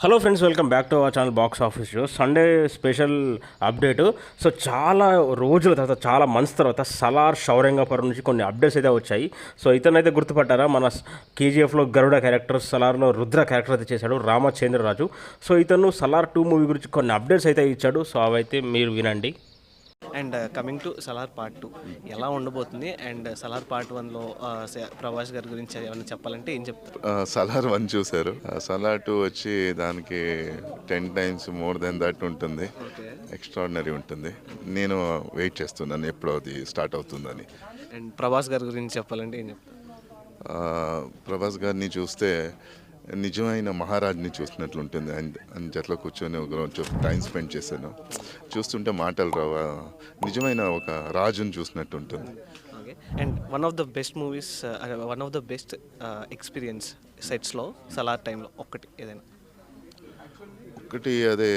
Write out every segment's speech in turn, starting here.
Hello friends, welcome back to our channel box office show. Sunday special update. So చాలా రోజుల తర్వాత, చాలా months తర్వాత సలార్ శౌర్యంగాపురం నుంచి కొన్ని అప్డేట్స్ అయితే వచ్చాయి. సో ఇతనైతే గుర్తుపట్టారా, మన కేజీఎఫ్లో గరుడ క్యారెక్టర్, సలార్లో రుద్ర క్యారెక్టర్ అయితే చేశాడు రామచంద్రరాజు. సో ఇతను సలార్ 2 మూవీ గురించి కొన్ని అప్డేట్స్ అయితే ఇచ్చాడు. సో అవైతే మీరు వినండి. And coming to Salaar part 2 ఎలా ఉండబోతుంది, అండ్ సలార్ పార్ట్ 1లో ప్రభాస్ గారి గురించి ఏమైనా చెప్పాలంటే ఏం చెప్తారు? సలార్ 1 చూశారు. సలార్ 2 వచ్చి దానికి 10 టైమ్స్ మోర్ దెన్ దట్ ఉంటుంది. ఎక్స్ట్రాడినరీ ఉంటుంది. నేను వెయిట్ చేస్తున్నాను ఎప్పుడు అది స్టార్ట్ అవుతుందని. అండ్ ప్రభాస్ గారి గురించి చెప్పాలంటే ఏం చెప్తారు? ప్రభాస్ గారిని చూస్తే నిజమైన మహారాజ్ని చూసినట్లు ఉంటుంది. ఆయన జట్లో కూర్చొని ఒక రోజు టైం స్పెండ్ చేశాను. చూస్తుంటే మాటలు రావా, నిజమైన ఒక రాజుని చూసినట్టు ఉంటుంది. Okay. And one of the best experience సెట్స్లో సలార్ టైంలో ఒకటి అదే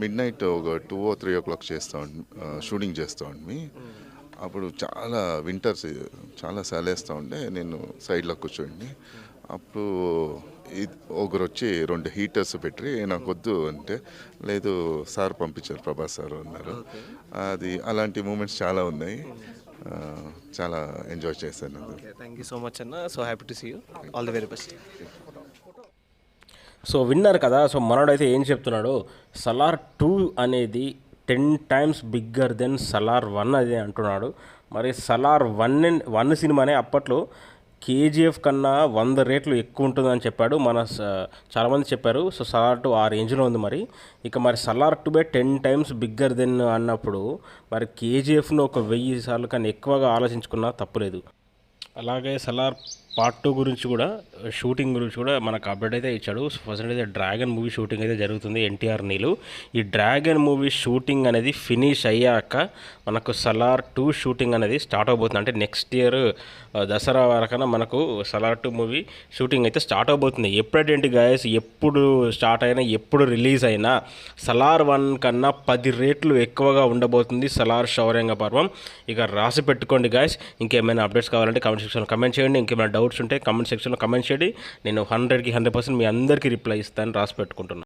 మిడ్ నైట్ ఒక 2 or 3 o'clock షూటింగ్ చేస్తూ ఉండి, అప్పుడు చాలా వింటర్స్, చాలా సలేస్తూ ఉండే. నేను సైడ్లో కూర్చోండి, అప్పుడు ఒకరు వచ్చి 2 హీటర్స్ పెట్టి నాకు వద్దు అంటే, లేదు సార్ పంపించారు, ప్రభాస్ సార్ అన్నారు. అలాంటి మూమెంట్స్ చాలా ఉన్నాయి. చాలా ఎంజాయ్ చేశాను. థ్యాంక్ యూ సో మచ్ అన్న. So happy to see you. All the very best. So విన్నారు కదా. సో మనోడైతే ఏం చెప్తున్నాడు, సలార్ 2 అనేది 10 times బిగ్గర్ దెన్ సలార్ 1 అది అంటున్నాడు. మరి సలార్ 1 సినిమానే అప్పట్లో కేజీఎఫ్ కన్నా 100 రెట్లు ఎక్కువ ఉంటుందని చెప్పాడు. చాలామంది చెప్పారు. సో సలార్ 2 ఆ రేంజ్లో ఉంది. మరి సలార్ 2 10 times బిగ్గర్ దెన్ అన్నప్పుడు మరి కేజీఎఫ్ను ఒక 1000 సార్లు కానీ ఎక్కువగా ఆలోచించుకున్నా తప్పులేదు. అలాగే సలార్ పార్ట్ 2 గురించి కూడా, షూటింగ్ గురించి కూడా మనకు అప్డేట్ అయితే ఇచ్చాడు. ఫస్ట్ అయితే డ్రాగన్ మూవీ షూటింగ్ అయితే జరుగుతుంది ఎన్టీఆర్ నీళ్ళు. ఈ డ్రాగన్ మూవీ షూటింగ్ అనేది ఫినిష్ అయ్యాక మనకు సలార్ 2 షూటింగ్ అనేది స్టార్ట్ అవబోతుంది. అంటే నెక్స్ట్ ఇయర్ దసరా వరకన మనకు సలార్ 2 మూవీ షూటింగ్ అయితే స్టార్ట్ అవబోతుంది. ఎప్పుడేంటి గాయస్, ఎప్పుడు స్టార్ట్ అయినా, ఎప్పుడు రిలీజ్ అయినా సలార్ 1 కన్నా 10 రెట్లు ఎక్కువగా ఉండబోతుంది సలార్ శౌర్యంగ పర్వం. ఇక రాసి పెట్టుకోండి గాయస్. ఇంకేమైనా అప్డేట్స్ కావాలంటే కామెంట్ సెక్షన్లో కమెంట్ చేయండి. ఇంకేమైనా డౌట్స్ ఉంటే కామెంట్ సెక్షన్లో కమెంట్ చేయండి. నేను 100కి 100% మీ అందరికీ రిప్లై ఇస్తాను, రాసి పెట్టుకుంటున్నాను.